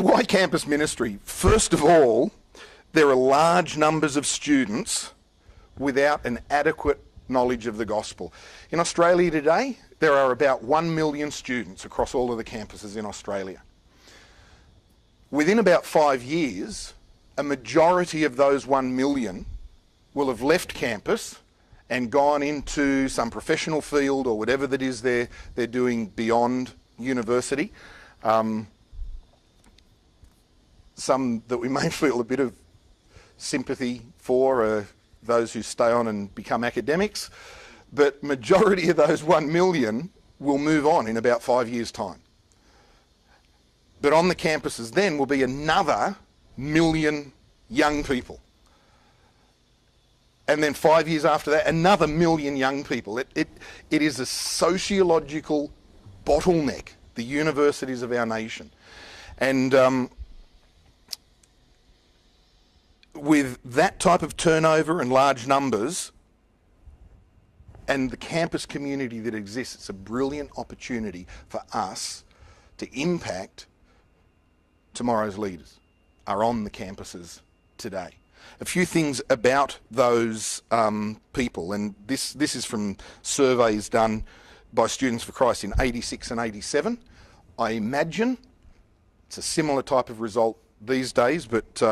Why campus ministry? First of all, there are large numbers of students without an adequate knowledge of the gospel. In Australia today, there are about 1 million students across all of the campuses in Australia. Within about 5 years, a majority of those 1 million will have left campus and gone into some professional field or whatever that is they're doing beyond university. Some that we may feel a bit of sympathy for are those who stay on and become academics, but majority of those 1 million will move on in about 5 years' time. But on the campuses then will be another 1 million young people. And then 5 years after that, another 1 million young people. It is a sociological bottleneck, the universities of our nation. And with that type of turnover and large numbers and the campus community that exists, it's a brilliant opportunity for us to impact tomorrow's leaders are on the campuses today. A few things about those people, and this is from surveys done by Students for Christ in 86 and 87. I imagine it's a similar type of result these days, but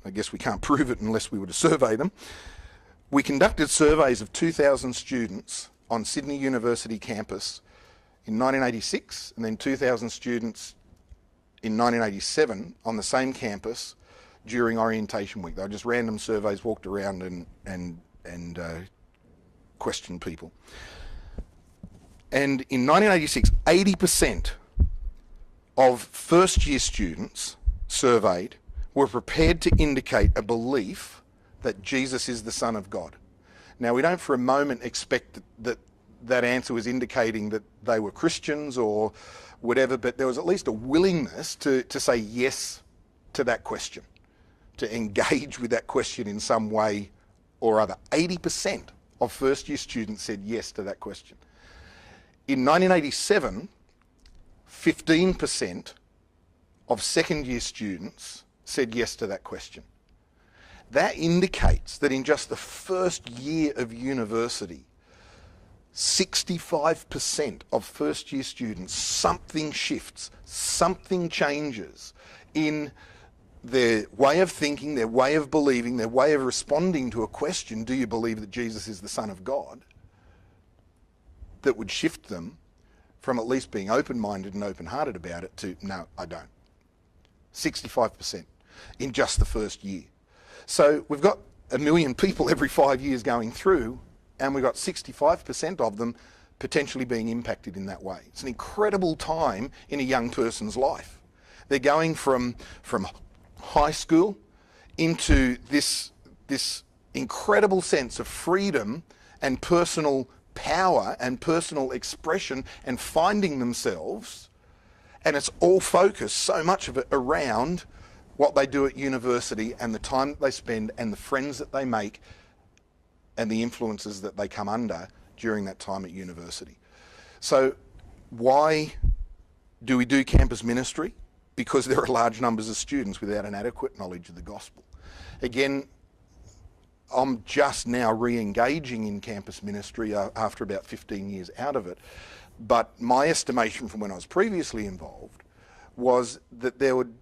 I guess we can't prove it unless we were to survey them. We conducted surveys of 2,000 students on Sydney University campus in 1986, and then 2,000 students in 1987 on the same campus during orientation week. They were just random surveys, walked around and questioned people. And in 1986, 80% of first year students surveyed were prepared to indicate a belief that Jesus is the Son of God. Now, we don't for a moment expect that answer was indicating that they were Christians or whatever, but there was at least a willingness to say yes to that question, to engage with that question in some way or other. 80% of first year students said yes to that question. In 1987, 15% of second year students said yes to that question. That indicates that in just the first year of university, 65% of first year students, something shifts, something changes in their way of thinking, their way of believing, their way of responding to a question, do you believe that Jesus is the Son of God? That would shift them from at least being open-minded and open-hearted about it to, no, I don't. 65% in just the first year. So we've got 1 million people every 5 years going through, and we've got 65% of them potentially being impacted in that way. It's an incredible time in a young person's life. They're going from high school into this incredible sense of freedom and personal power and personal expression and finding themselves, and it's all focused, so much of it, around what they do at university and the time that they spend and the friends that they make and the influences that they come under during that time at university. So why do we do campus ministry? Because there are large numbers of students without an adequate knowledge of the gospel. Again, I'm just now re-engaging in campus ministry after about 15 years out of it. But my estimation from when I was previously involved was that there would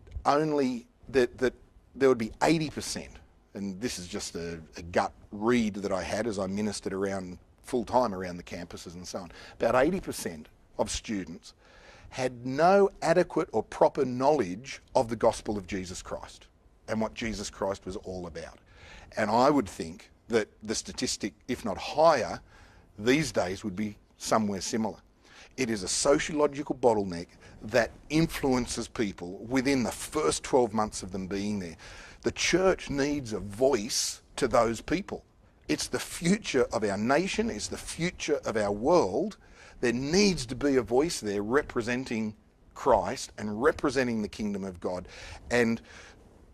there would be 80%, and this is just a gut read that I had as I ministered around full-time around the campuses and so on, about 80% of students had no adequate or proper knowledge of the gospel of Jesus Christ and what Jesus Christ was all about. And I would think that the statistic, if not higher, these days would be somewhere similar. It is a sociological bottleneck that influences people within the first 12 months of them being there. The church needs a voice to those people. It's the future of our nation, it's the future of our world. There needs to be a voice there representing Christ and representing the kingdom of God and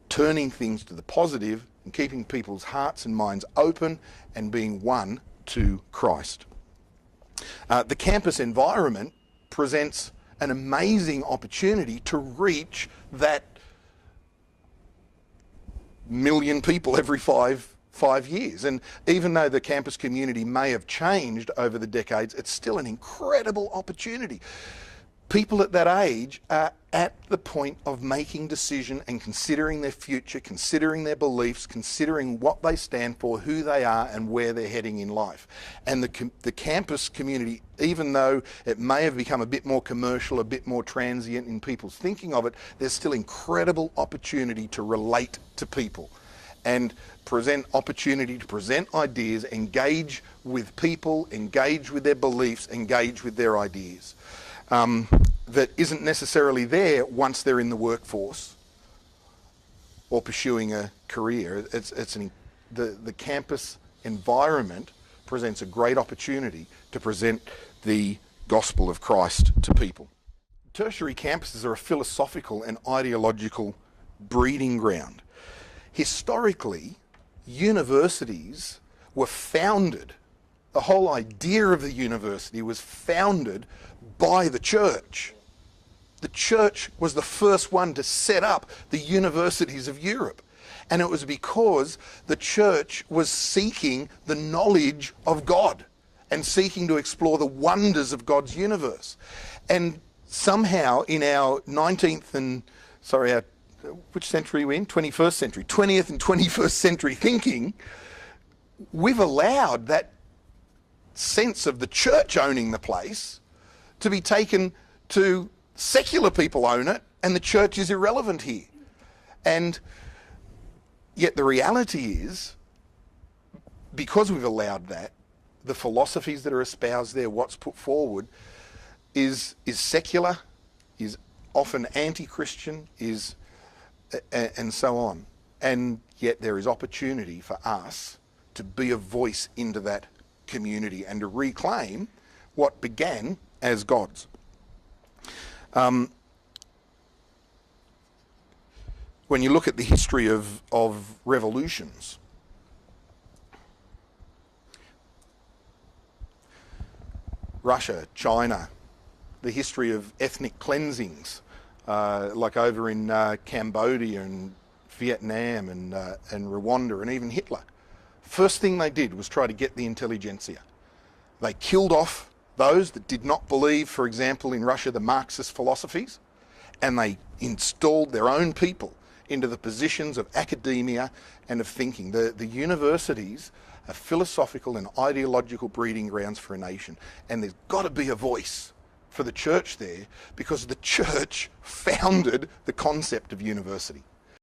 turning things to the positive and keeping people's hearts and minds open and being one to Christ. The campus environment presents an amazing opportunity to reach that million people every five years. And even though the campus community may have changed over the decades, it's still an incredible opportunity. People at that age are at the point of making decision and considering their future, considering their beliefs, considering what they stand for, who they are, and where they're heading in life. And the campus community, even though it may have become a bit more commercial, a bit more transient in people's thinking of it, there's still incredible opportunity to relate to people and present opportunity to present ideas, engage with people, engage with their beliefs, engage with their ideas. That isn't necessarily there once they're in the workforce or pursuing a career. The campus environment presents a great opportunity to present the gospel of Christ to people. Tertiary campuses are a philosophical and ideological breeding ground. Historically, universities were founded, the whole idea of the university was founded by the church. The church was the first one to set up the universities of Europe. And it was because the church was seeking the knowledge of God and seeking to explore the wonders of God's universe. And somehow in our 19th and, which century are we in? 21st century. 20th and 21st century thinking, we've allowed that sense of the church owning the place to be taken to secular people own it, and the church is irrelevant here. And yet the reality is, because we've allowed that, the philosophies that are espoused there, what's put forward, is secular, is often anti-Christian, and so on. And yet there is opportunity for us to be a voice into that community and to reclaim what began as God's. When you look at the history of revolutions, Russia, China, the history of ethnic cleansings, like over in Cambodia and Vietnam and Rwanda and even Hitler. First thing they did was try to get the intelligentsia. They killed off those that did not believe, for example, in Russia, the Marxist philosophies, and they installed their own people into the positions of academia and of thinking. The universities are philosophical and ideological breeding grounds for a nation, and there's got to be a voice for the church there, because the church founded the concept of university.